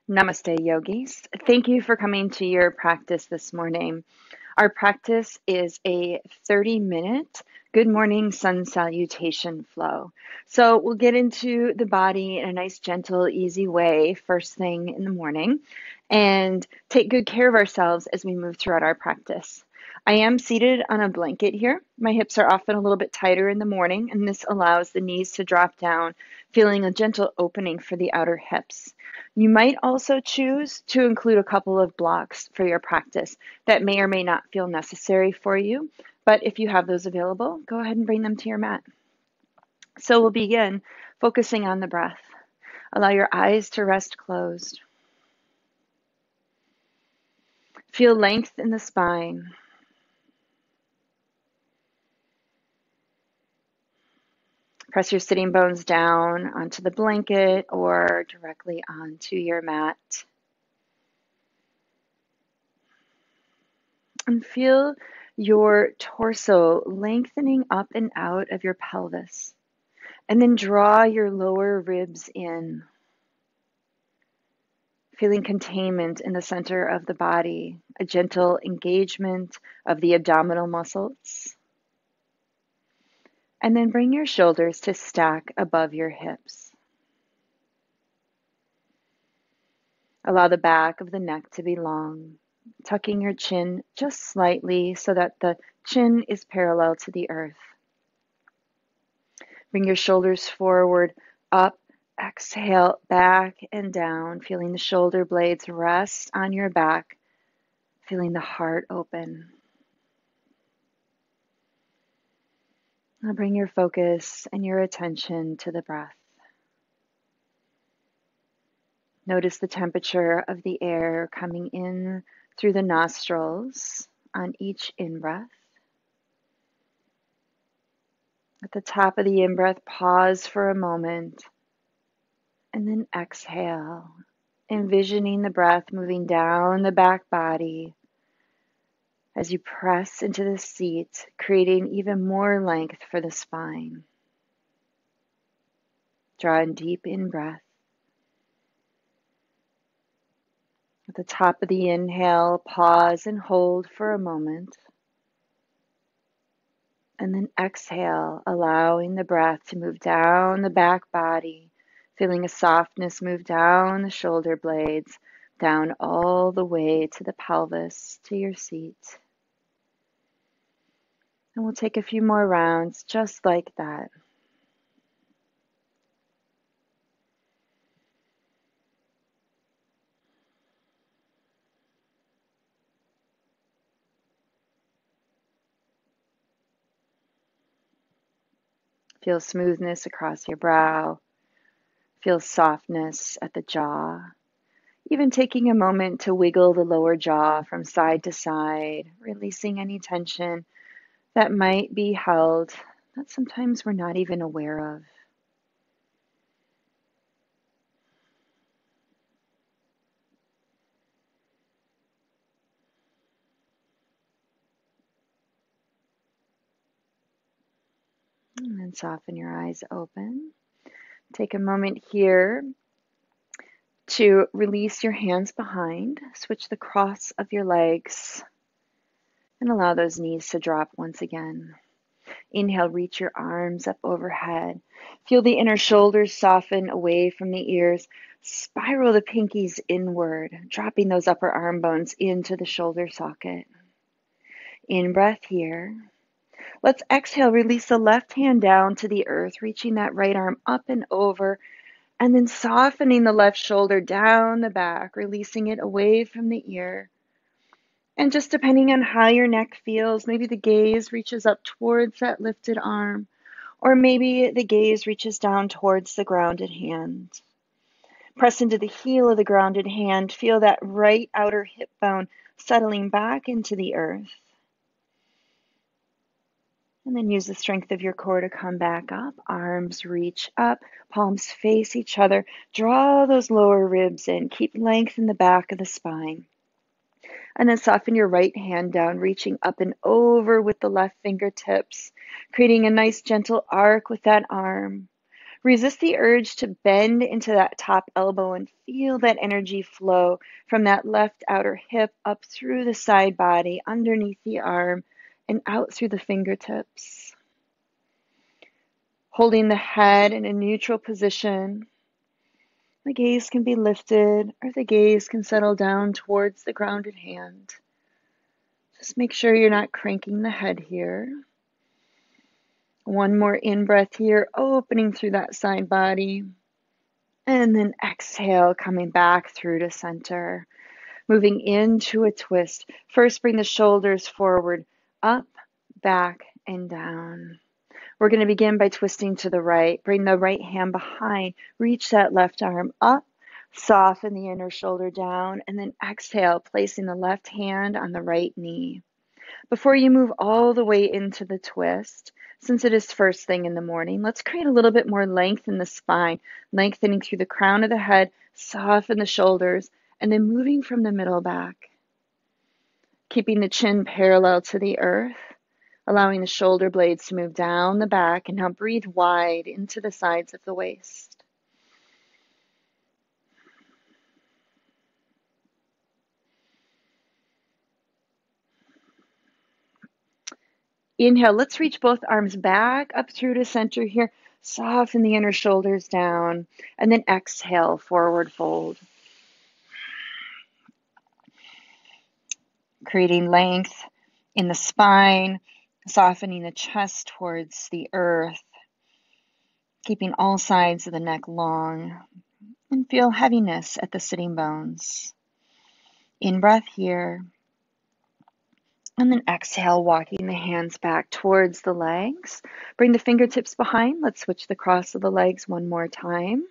Namaste, yogis. Thank you for coming to your practice this morning. Our practice is a 30-minute Good Morning Sun Salutation flow. So we'll get into the body in a nice, gentle, easy way first thing in the morning and take good care of ourselves as we move throughout our practice. I am seated on a blanket here. My hips are often a little bit tighter in the morning, and this allows the knees to drop down, feeling a gentle opening for the outer hips. You might also choose to include a couple of blocks for your practice that may or may not feel necessary for you, but if you have those available, go ahead and bring them to your mat. So we'll begin focusing on the breath. Allow your eyes to rest closed. Feel length in the spine. Press your sitting bones down onto the blanket or directly onto your mat. And feel your torso lengthening up and out of your pelvis. And then draw your lower ribs in. Feeling containment in the center of the body, a gentle engagement of the abdominal muscles. And then bring your shoulders to stack above your hips. Allow the back of the neck to be long, tucking your chin just slightly so that the chin is parallel to the earth. Bring your shoulders forward, up, exhale, back and down, feeling the shoulder blades rest on your back, feeling the heart open. Now bring your focus and your attention to the breath. Notice the temperature of the air coming in through the nostrils on each in-breath. At the top of the in-breath, pause for a moment and then exhale, envisioning the breath moving down the back body as you press into the seat, creating even more length for the spine. Draw in deep in-breath. At the top of the inhale, pause and hold for a moment. And then exhale, allowing the breath to move down the back body, feeling a softness move down the shoulder blades, down all the way to the pelvis, to your seat. And we'll take a few more rounds just like that. Feel smoothness across your brow. Feel softness at the jaw. Even taking a moment to wiggle the lower jaw from side to side, releasing any tension that might be held that sometimes we're not even aware of. And then soften your eyes open. Take a moment here to release your hands behind. Switch the cross of your legs and allow those knees to drop once again. Inhale, reach your arms up overhead. Feel the inner shoulders soften away from the ears. Spiral the pinkies inward, dropping those upper arm bones into the shoulder socket. In breath here. Let's exhale, release the left hand down to the earth, reaching that right arm up and over, and then softening the left shoulder down the back, releasing it away from the ear. And just depending on how your neck feels, maybe the gaze reaches up towards that lifted arm, or maybe the gaze reaches down towards the grounded hand. Press into the heel of the grounded hand. Feel that right outer hip bone settling back into the earth. And then use the strength of your core to come back up. Arms reach up, palms face each other. Draw those lower ribs in. Keep length in the back of the spine. And then soften your right hand down, reaching up and over with the left fingertips, creating a nice gentle arc with that arm. Resist the urge to bend into that top elbow and feel that energy flow from that left outer hip up through the side body, underneath the arm, and out through the fingertips. Holding the head in a neutral position, the gaze can be lifted or the gaze can settle down towards the grounded hand. Just make sure you're not cranking the head here. One more in-breath here, opening through that side body. And then exhale, coming back through to center. Moving into a twist. First, bring the shoulders forward, up, back, and down. We're going to begin by twisting to the right. Bring the right hand behind. Reach that left arm up. Soften the inner shoulder down. And then exhale, placing the left hand on the right knee. Before you move all the way into the twist, since it is first thing in the morning, let's create a little bit more length in the spine, lengthening through the crown of the head, soften the shoulders, and then moving from the middle back. Keeping the chin parallel to the earth, allowing the shoulder blades to move down the back, and now breathe wide into the sides of the waist. Inhale, let's reach both arms back up through to center here. Soften the inner shoulders down. And then exhale, forward fold. Creating length in the spine, softening the chest towards the earth. Keeping all sides of the neck long. And feel heaviness at the sitting bones. In-breath here. And then exhale, walking the hands back towards the legs. Bring the fingertips behind. Let's switch the cross of the legs one more time.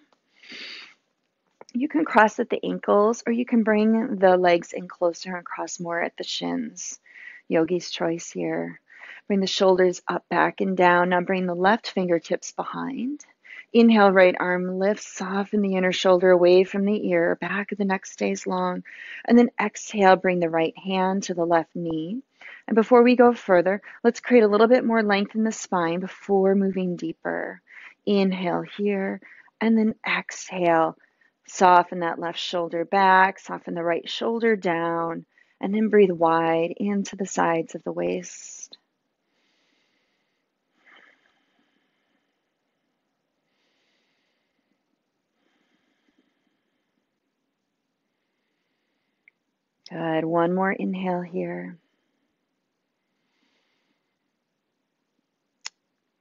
You can cross at the ankles, or you can bring the legs in closer and cross more at the shins. Yogi's choice here. Bring the shoulders up, back, and down. Now bring the left fingertips behind. Inhale, right arm lifts, soften the inner shoulder away from the ear. Back of the neck stays long. And then exhale, bring the right hand to the left knee. And before we go further, let's create a little bit more length in the spine before moving deeper. Inhale here, and then exhale. Soften that left shoulder back, soften the right shoulder down, and then breathe wide into the sides of the waist. Good. One more inhale here.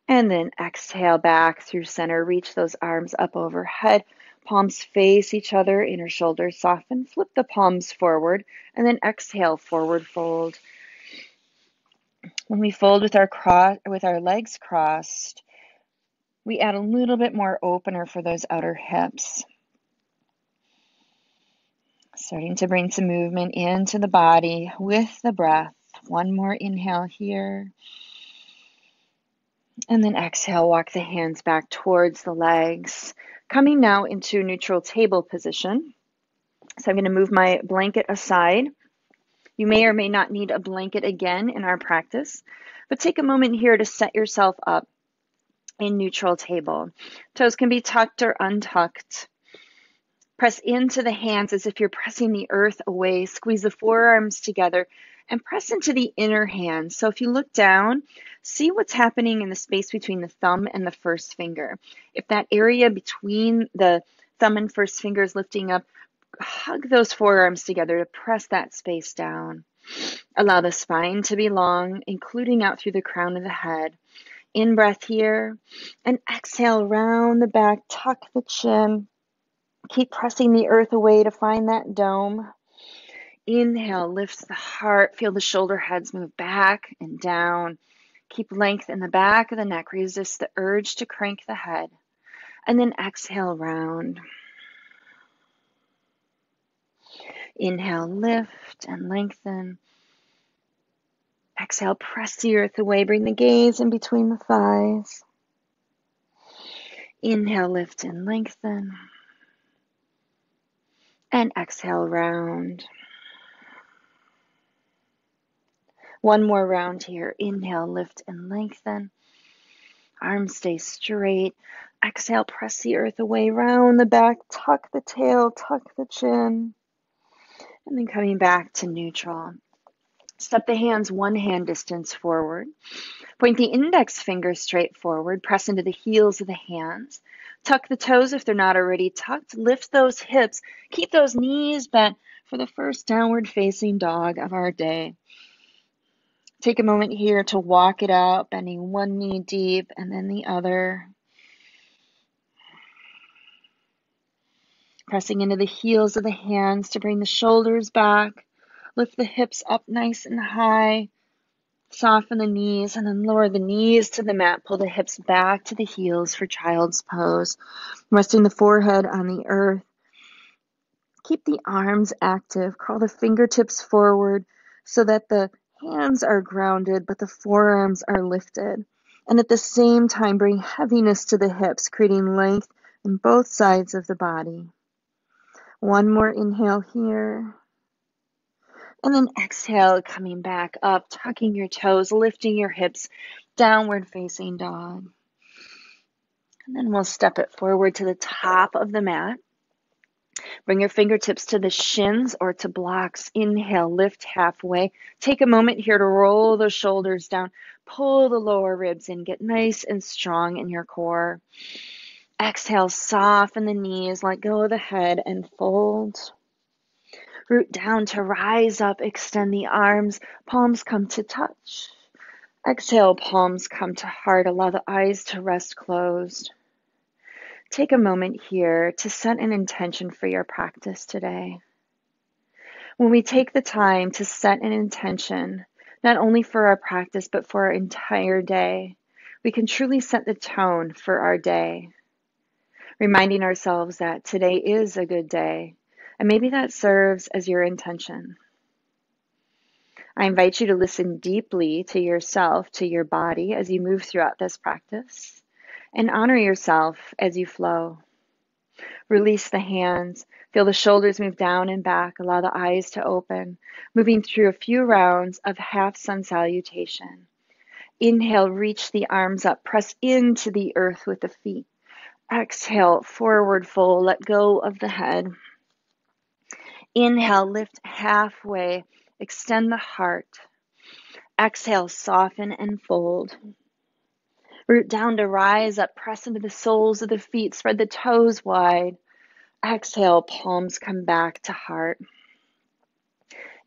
And then exhale back through center. Reach those arms up overhead. Palms face each other, inner shoulder soften. Flip the palms forward, and then exhale, forward fold. When we fold with our legs crossed, we add a little bit more opener for those outer hips. Starting to bring some movement into the body with the breath. One more inhale here. And then exhale, walk the hands back towards the legs. Coming now into neutral table position. So I'm going to move my blanket aside. You may or may not need a blanket again in our practice, but take a moment here to set yourself up in neutral table. Toes can be tucked or untucked. Press into the hands as if you're pressing the earth away. Squeeze the forearms together and press into the inner hand. So if you look down, see what's happening in the space between the thumb and the first finger. If that area between the thumb and first finger is lifting up, hug those forearms together to press that space down. Allow the spine to be long, including out through the crown of the head. In breath here, and exhale, round the back, tuck the chin. Keep pressing the earth away to find that dome. Inhale, lifts the heart. Feel the shoulder heads move back and down. Keep length in the back of the neck. Resist the urge to crank the head. And then exhale, round. Inhale, lift and lengthen. Exhale, press the earth away. Bring the gaze in between the thighs. Inhale, lift and lengthen. And exhale, round. One more round here. Inhale, lift and lengthen. Arms stay straight. Exhale, press the earth away, round the back, tuck the tail, tuck the chin, and then coming back to neutral. Step the hands one hand distance forward. Point the index finger straight forward. Press into the heels of the hands. Tuck the toes if they're not already tucked. Lift those hips. Keep those knees bent for the first downward facing dog of our day. Take a moment here to walk it out, bending one knee deep and then the other. Pressing into the heels of the hands to bring the shoulders back. Lift the hips up nice and high. Soften the knees and then lower the knees to the mat. Pull the hips back to the heels for child's pose. Resting the forehead on the earth. Keep the arms active. Crawl the fingertips forward so that the hands are grounded but the forearms are lifted. And at the same time, bring heaviness to the hips, creating length in both sides of the body. One more inhale here. And then exhale, coming back up, tucking your toes, lifting your hips, downward facing dog. And then we'll step it forward to the top of the mat. Bring your fingertips to the shins or to blocks. Inhale, lift halfway. Take a moment here to roll the shoulders down. Pull the lower ribs in. Get nice and strong in your core. Exhale, soften the knees. Let go of the head and fold. Root down to rise up. Extend the arms. Palms come to touch. Exhale, palms come to heart. Allow the eyes to rest closed. Take a moment here to set an intention for your practice today. When we take the time to set an intention, not only for our practice, but for our entire day, we can truly set the tone for our day, reminding ourselves that today is a good day, and maybe that serves as your intention. I invite you to listen deeply to yourself, to your body as you move throughout this practice, and honor yourself as you flow. Release the hands. Feel the shoulders move down and back. Allow the eyes to open. Moving through a few rounds of half sun salutation. Inhale, reach the arms up. Press into the earth with the feet. Exhale, forward fold. Let go of the head. Inhale, lift halfway. Extend the heart. Exhale, soften and fold. Root down to rise up. Press into the soles of the feet. Spread the toes wide. Exhale, palms come back to heart.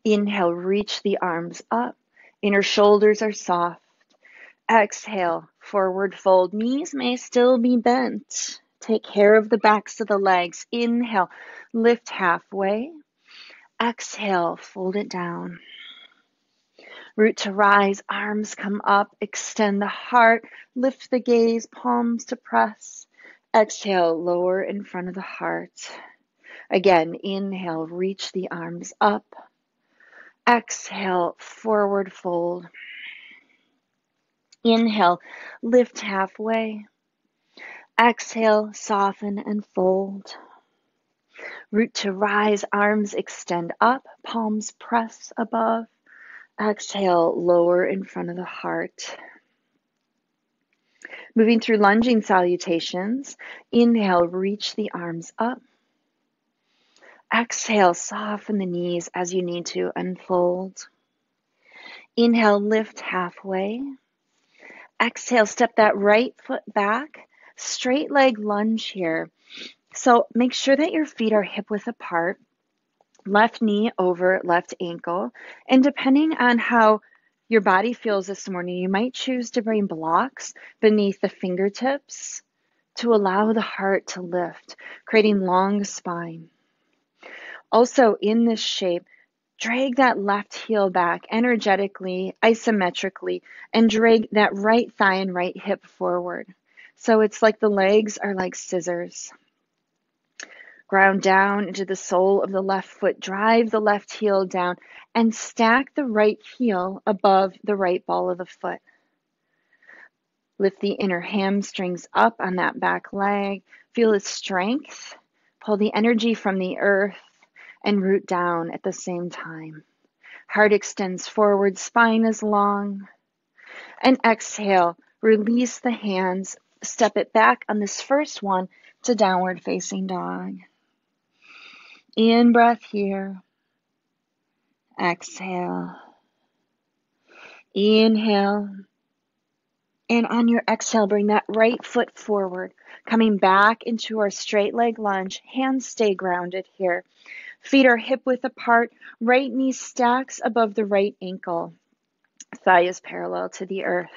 Inhale, reach the arms up. Inner shoulders are soft. Exhale, forward fold. Knees may still be bent. Take care of the backs of the legs. Inhale, lift halfway. Exhale, fold it down. Root to rise, arms come up. Extend the heart. Lift the gaze, palms to press. Exhale, lower in front of the heart. Again, inhale, reach the arms up. Exhale, forward fold. Inhale, lift halfway. Exhale, soften and fold. Root to rise, arms extend up, palms press above. Exhale, lower in front of the heart. Moving through lunging salutations. Inhale, reach the arms up. Exhale, soften the knees as you need to unfold. Inhale, lift halfway. Exhale, step that right foot back. Straight leg lunge here. So make sure that your feet are hip width apart. Left knee over left ankle. And depending on how your body feels this morning, you might choose to bring blocks beneath the fingertips to allow the heart to lift, creating long spine. Also in this shape, drag that left heel back energetically, isometrically, and drag that right thigh and right hip forward. So it's like the legs are like scissors. Ground down into the sole of the left foot. Drive the left heel down and stack the right heel above the right ball of the foot. Lift the inner hamstrings up on that back leg. Feel its strength. Pull the energy from the earth and root down at the same time. Heart extends forward, spine is long. And exhale, release the hands, Step it back on this first one to downward facing dog. In breath here. Exhale. Inhale. And on your exhale, bring that right foot forward, coming back into our straight leg lunge. Hands stay grounded here. Feet are hip width apart. Right knee stacks above the right ankle. Thigh is parallel to the earth.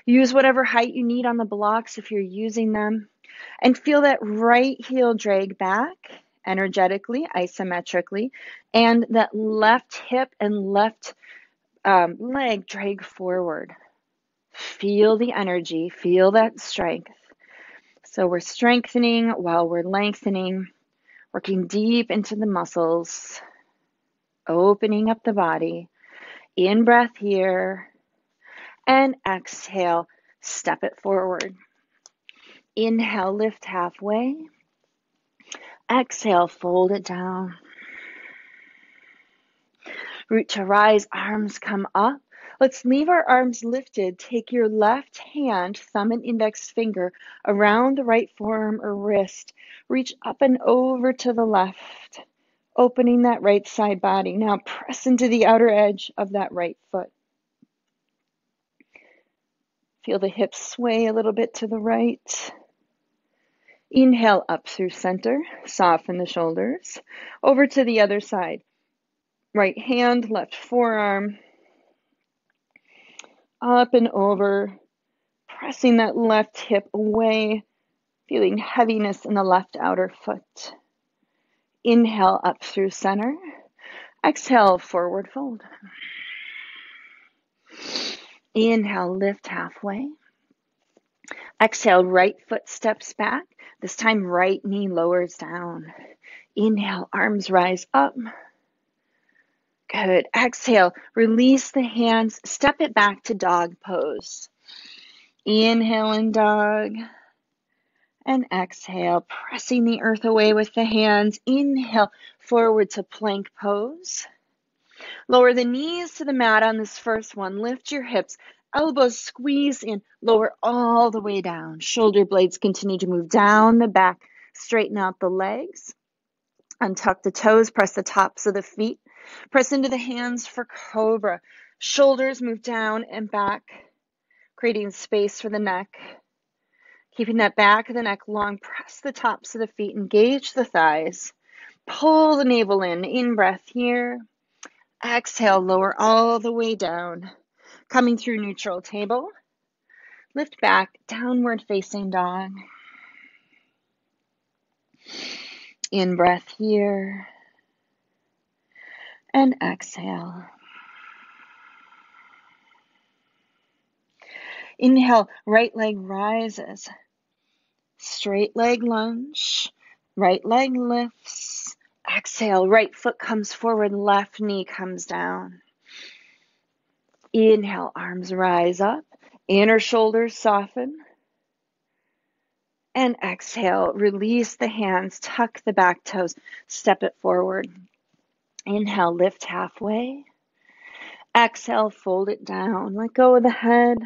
Use whatever height you need on the blocks if you're using them. And feel that right heel drag back energetically, isometrically, and that left hip and left leg drag forward. Feel the energy, feel that strength. So we're strengthening while we're lengthening, working deep into the muscles, opening up the body. In breath here, and exhale, step it forward. Inhale, lift halfway. Exhale, fold it down. Root to rise, arms come up. Let's leave our arms lifted. Take your left hand, thumb and index finger, around the right forearm or wrist. Reach up and over to the left, opening that right side body. Now press into the outer edge of that right foot. Feel the hips sway a little bit to the right. Inhale up through center, soften the shoulders. Over to the other side. Right hand, left forearm, up and over, pressing that left hip away, feeling heaviness in the left outer foot. Inhale up through center. Exhale, forward fold. Inhale, lift halfway. Exhale, right foot steps back. This time, right knee lowers down. Inhale, arms rise up. Good. Exhale, release the hands, step it back to dog pose. Inhale in dog. And exhale, pressing the earth away with the hands. Inhale, forward to plank pose. Lower the knees to the mat on this first one. Lift your hips. Elbows squeeze in. Lower all the way down. Shoulder blades continue to move down the back. Straighten out the legs. Untuck the toes. Press the tops of the feet. Press into the hands for cobra. Shoulders move down and back, creating space for the neck. Keeping that back of the neck long. Press the tops of the feet. Engage the thighs. Pull the navel in breath here. Exhale, lower all the way down. Coming through neutral table. Lift back, downward facing dog. In breath here. And exhale. Inhale, right leg rises. Straight leg lunge. Right leg lifts. Exhale, right foot comes forward, left knee comes down. Inhale, arms rise up. Inner shoulders soften. And exhale, release the hands, tuck the back toes, step it forward. Inhale, lift halfway. Exhale, fold it down. Let go of the head.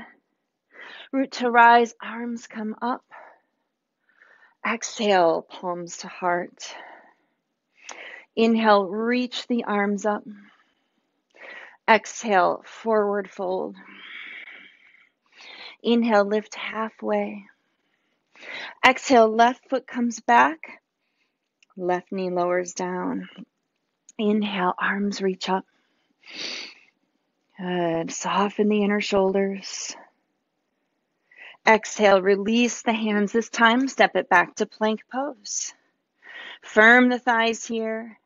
Root to rise, arms come up. Exhale, palms to heart. Inhale, reach the arms up. Exhale, forward fold. Inhale, lift halfway. Exhale, left foot comes back. Left knee lowers down. Inhale, arms reach up. Good. Soften the inner shoulders. Exhale, release the hands this time. Step it back to plank pose. Firm the thighs here.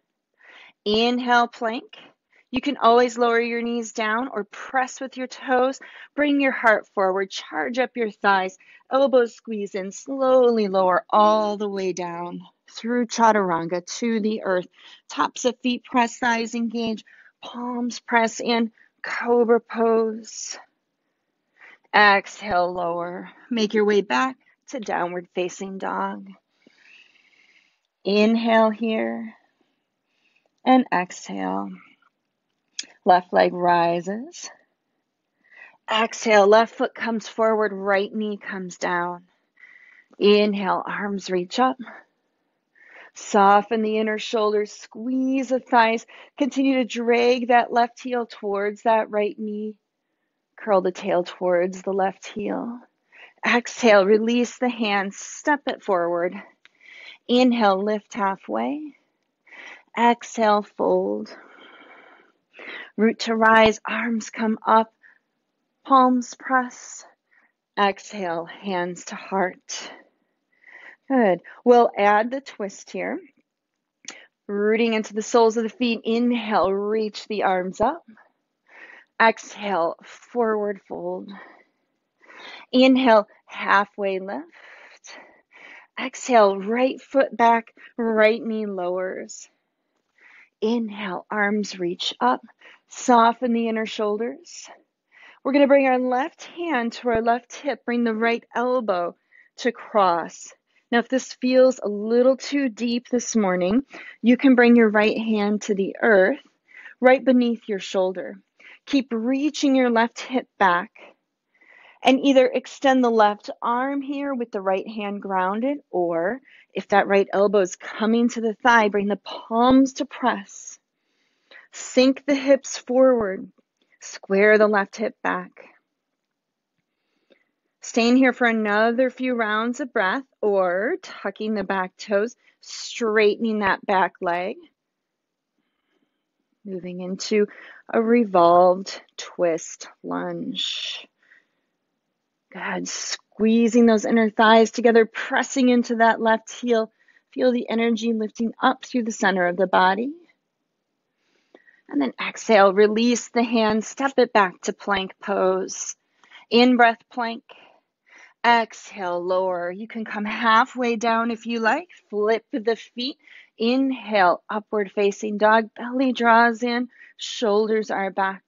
Inhale, plank. You can always lower your knees down or press with your toes. Bring your heart forward. Charge up your thighs. Elbows squeeze in. Slowly lower all the way down through chaturanga to the earth. Tops of feet press, thighs engage. Palms press in. Cobra pose. Exhale, lower. Make your way back to downward facing dog. Inhale here. And exhale. Left leg rises. Exhale, left foot comes forward, right knee comes down. Inhale, arms reach up. Soften the inner shoulders, squeeze the thighs. Continue to drag that left heel towards that right knee. Curl the tail towards the left heel. Exhale, release the hands, step it forward. Inhale, lift halfway. Exhale, fold. Root to rise, arms come up, palms press. Exhale, hands to heart. Good. We'll add the twist here. Rooting into the soles of the feet. Inhale, reach the arms up. Exhale, forward fold. Inhale, halfway lift. Exhale, right foot back, right knee lowers. Inhale, arms reach up. Soften the inner shoulders. We're going to bring our left hand to our left hip. Bring the right elbow to cross. Now, if this feels a little too deep this morning, you can bring your right hand to the earth, right beneath your shoulder. Keep reaching your left hip back. And either extend the left arm here with the right hand grounded, or if that right elbow is coming to the thigh, bring the palms to press. Sink the hips forward. Square the left hip back. Staying here for another few rounds of breath, or tucking the back toes, straightening that back leg. Moving into a revolved twist lunge. Good. Squeezing those inner thighs together, pressing into that left heel. Feel the energy lifting up through the center of the body. And then exhale, release the hands, step it back to plank pose. In-breath plank. Exhale, lower. You can come halfway down if you like. Flip the feet. Inhale, upward facing dog. Belly draws in, shoulders are back.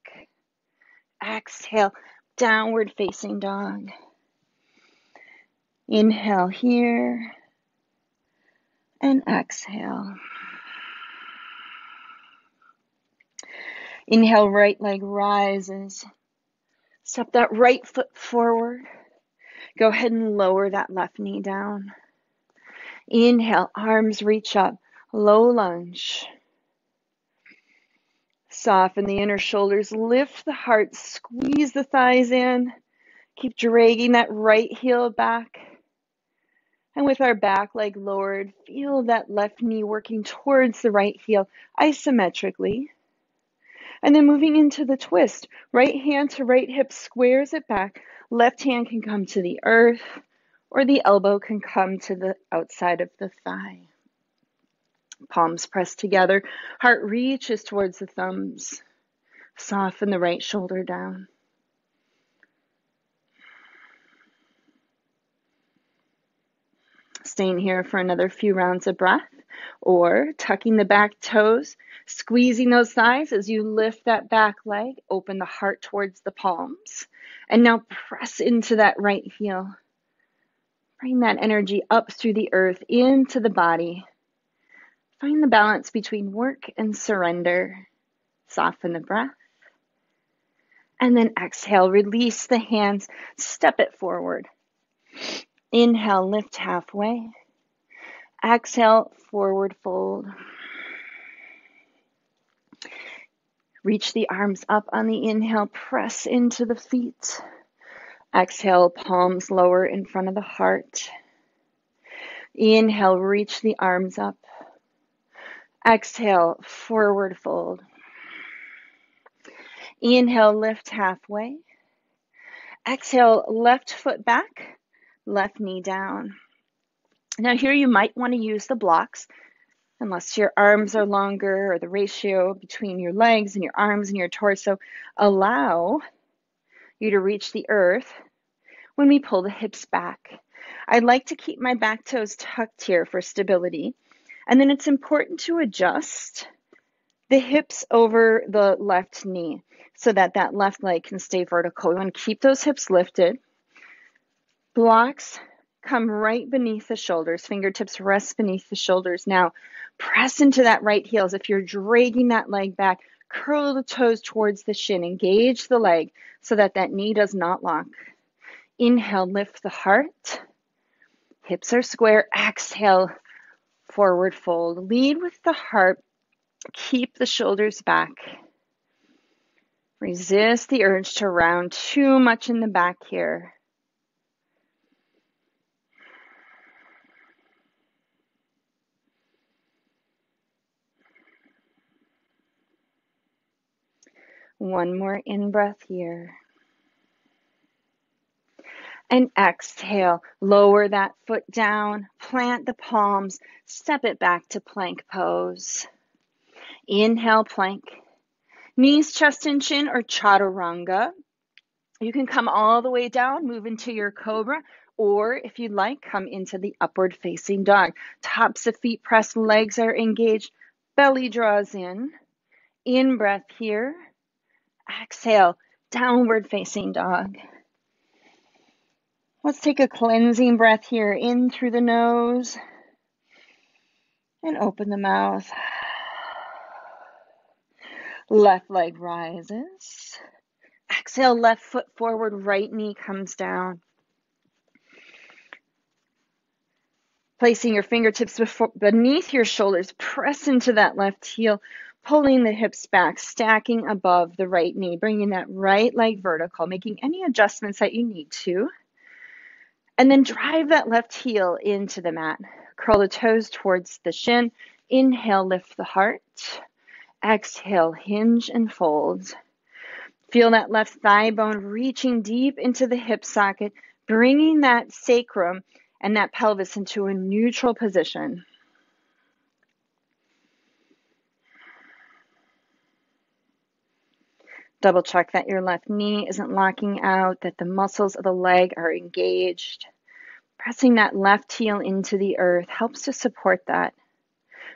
Exhale, downward facing dog. Inhale here and exhale. Inhale, right leg rises. Step that right foot forward. Go ahead and lower that left knee down. Inhale, arms reach up, low lunge. Soften the inner shoulders, lift the heart, squeeze the thighs in. Keep dragging that right heel back. And with our back leg lowered, feel that left knee working towards the right heel isometrically. And then moving into the twist. Right hand to right hip squares it back. Left hand can come to the earth, or the elbow can come to the outside of the thigh. Palms pressed together. Heart reaches towards the thumbs. Soften the right shoulder down. Staying here for another few rounds of breath, or tucking the back toes, squeezing those thighs as you lift that back leg, open the heart towards the palms, and now press into that right heel. Bring that energy up through the earth, into the body. Find the balance between work and surrender. Soften the breath. And then exhale, release the hands, step it forward. Inhale, lift halfway. Exhale, forward fold. Reach the arms up on the inhale, press into the feet. Exhale, palms lower in front of the heart. Inhale, reach the arms up. Exhale, forward fold. Inhale, lift halfway. Exhale, left foot back, left knee down. Now here you might want to use the blocks, unless your arms are longer or the ratio between your legs and your arms and your torso allow you to reach the earth when we pull the hips back. I'd like to keep my back toes tucked here for stability. And then it's important to adjust the hips over the left knee so that that left leg can stay vertical. We want to keep those hips lifted. Blocks come right beneath the shoulders. Fingertips rest beneath the shoulders. Now, press into that right heel as if you're dragging that leg back. Curl the toes towards the shin. Engage the leg so that that knee does not lock. Inhale, lift the heart. Hips are square. Exhale, forward fold. Lead with the heart. Keep the shoulders back. Resist the urge to round too much in the back here. One more in-breath here. And exhale, lower that foot down, plant the palms, step it back to plank pose. Inhale, plank. Knees, chest, and chin, or chaturanga. You can come all the way down, move into your cobra, or if you'd like, come into the upward facing dog. Tops of feet pressed, legs are engaged, belly draws in. In-breath here. Exhale, downward facing dog. Let's take a cleansing breath here, in through the nose and open the mouth. Left leg rises. Exhale, left foot forward, right knee comes down. Placing your fingertips beneath your shoulders, press into that left heel, pulling the hips back, stacking above the right knee, bringing that right leg vertical, making any adjustments that you need to. And then drive that left heel into the mat. Curl the toes towards the shin. Inhale, lift the heart. Exhale, hinge and fold. Feel that left thigh bone reaching deep into the hip socket, bringing that sacrum and that pelvis into a neutral position. Double check that your left knee isn't locking out, that the muscles of the leg are engaged. Pressing that left heel into the earth helps to support that.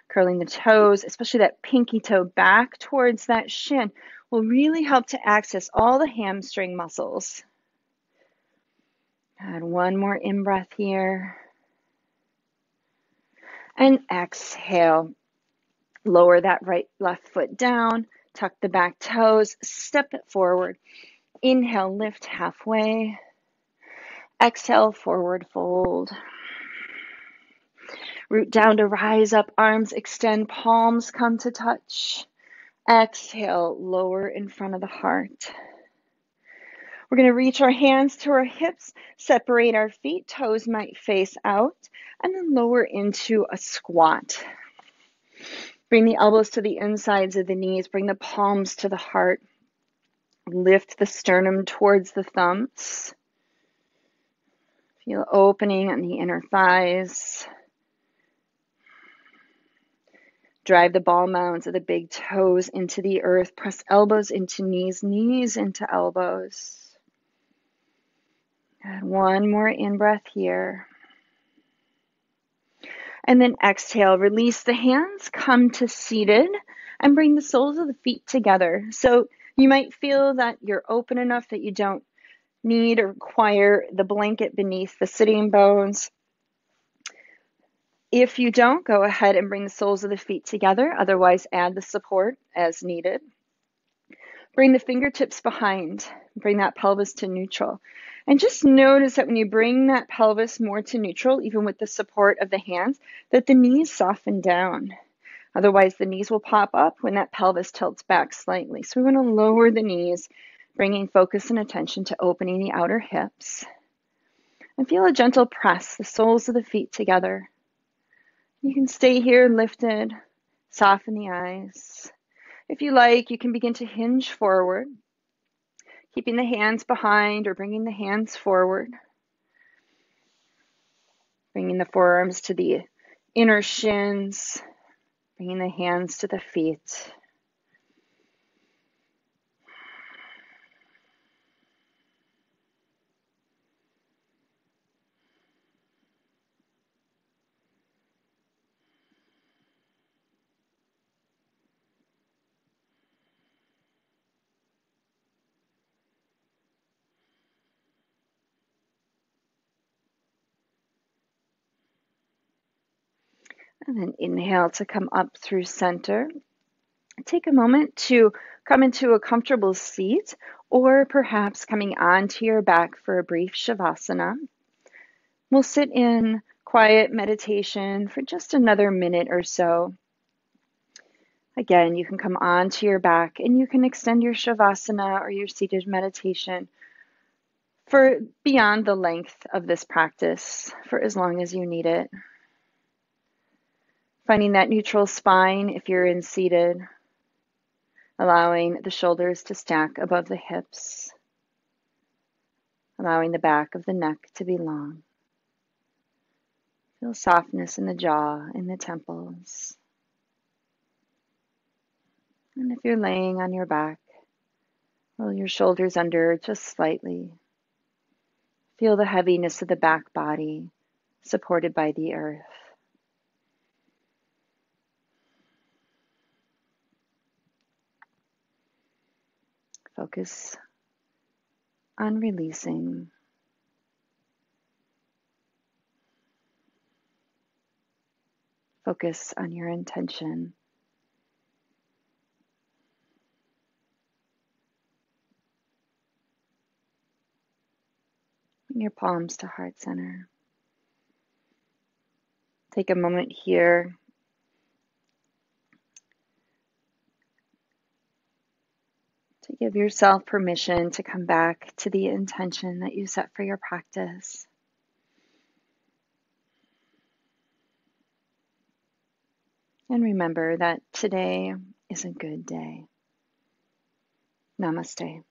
Curling the toes, especially that pinky toe back towards that shin, will really help to access all the hamstring muscles. And one more in-breath here. And exhale. Lower that left foot down. Tuck the back toes, step it forward. Inhale, lift halfway. Exhale, forward fold. Root down to rise up, arms extend, palms come to touch. Exhale, lower in front of the heart. We're going to reach our hands to our hips, separate our feet, toes might face out, and then lower into a squat. Bring the elbows to the insides of the knees. Bring the palms to the heart. Lift the sternum towards the thumbs. Feel opening on the inner thighs. Drive the ball mounds of the big toes into the earth. Press elbows into knees, knees into elbows. And one more in-breath here. And then exhale, release the hands, come to seated, and bring the soles of the feet together. So you might feel that you're open enough that you don't need or require the blanket beneath the sitting bones. If you don't, go ahead and bring the soles of the feet together. Otherwise, add the support as needed. Bring the fingertips behind. Bring that pelvis to neutral. And just notice that when you bring that pelvis more to neutral, even with the support of the hands, that the knees soften down. Otherwise, the knees will pop up when that pelvis tilts back slightly. So we want to lower the knees, bringing focus and attention to opening the outer hips. And feel a gentle press, the soles of the feet together. You can stay here lifted, soften the eyes. If you like, you can begin to hinge forward, keeping the hands behind or bringing the hands forward. Bringing the forearms to the inner shins, bringing the hands to the feet. And then inhale to come up through center. Take a moment to come into a comfortable seat, or perhaps coming onto your back for a brief shavasana. We'll sit in quiet meditation for just another minute or so. Again, you can come onto your back and you can extend your shavasana or your seated meditation for beyond the length of this practice, for as long as you need it. Finding that neutral spine if you're in seated, allowing the shoulders to stack above the hips, allowing the back of the neck to be long. Feel softness in the jaw, in the temples. And if you're laying on your back, roll your shoulders under just slightly. Feel the heaviness of the back body supported by the earth. Focus on releasing. Focus on your intention. Bring your palms to heart center. Take a moment here to give yourself permission to come back to the intention that you set for your practice. And remember that today is a good day. Namaste.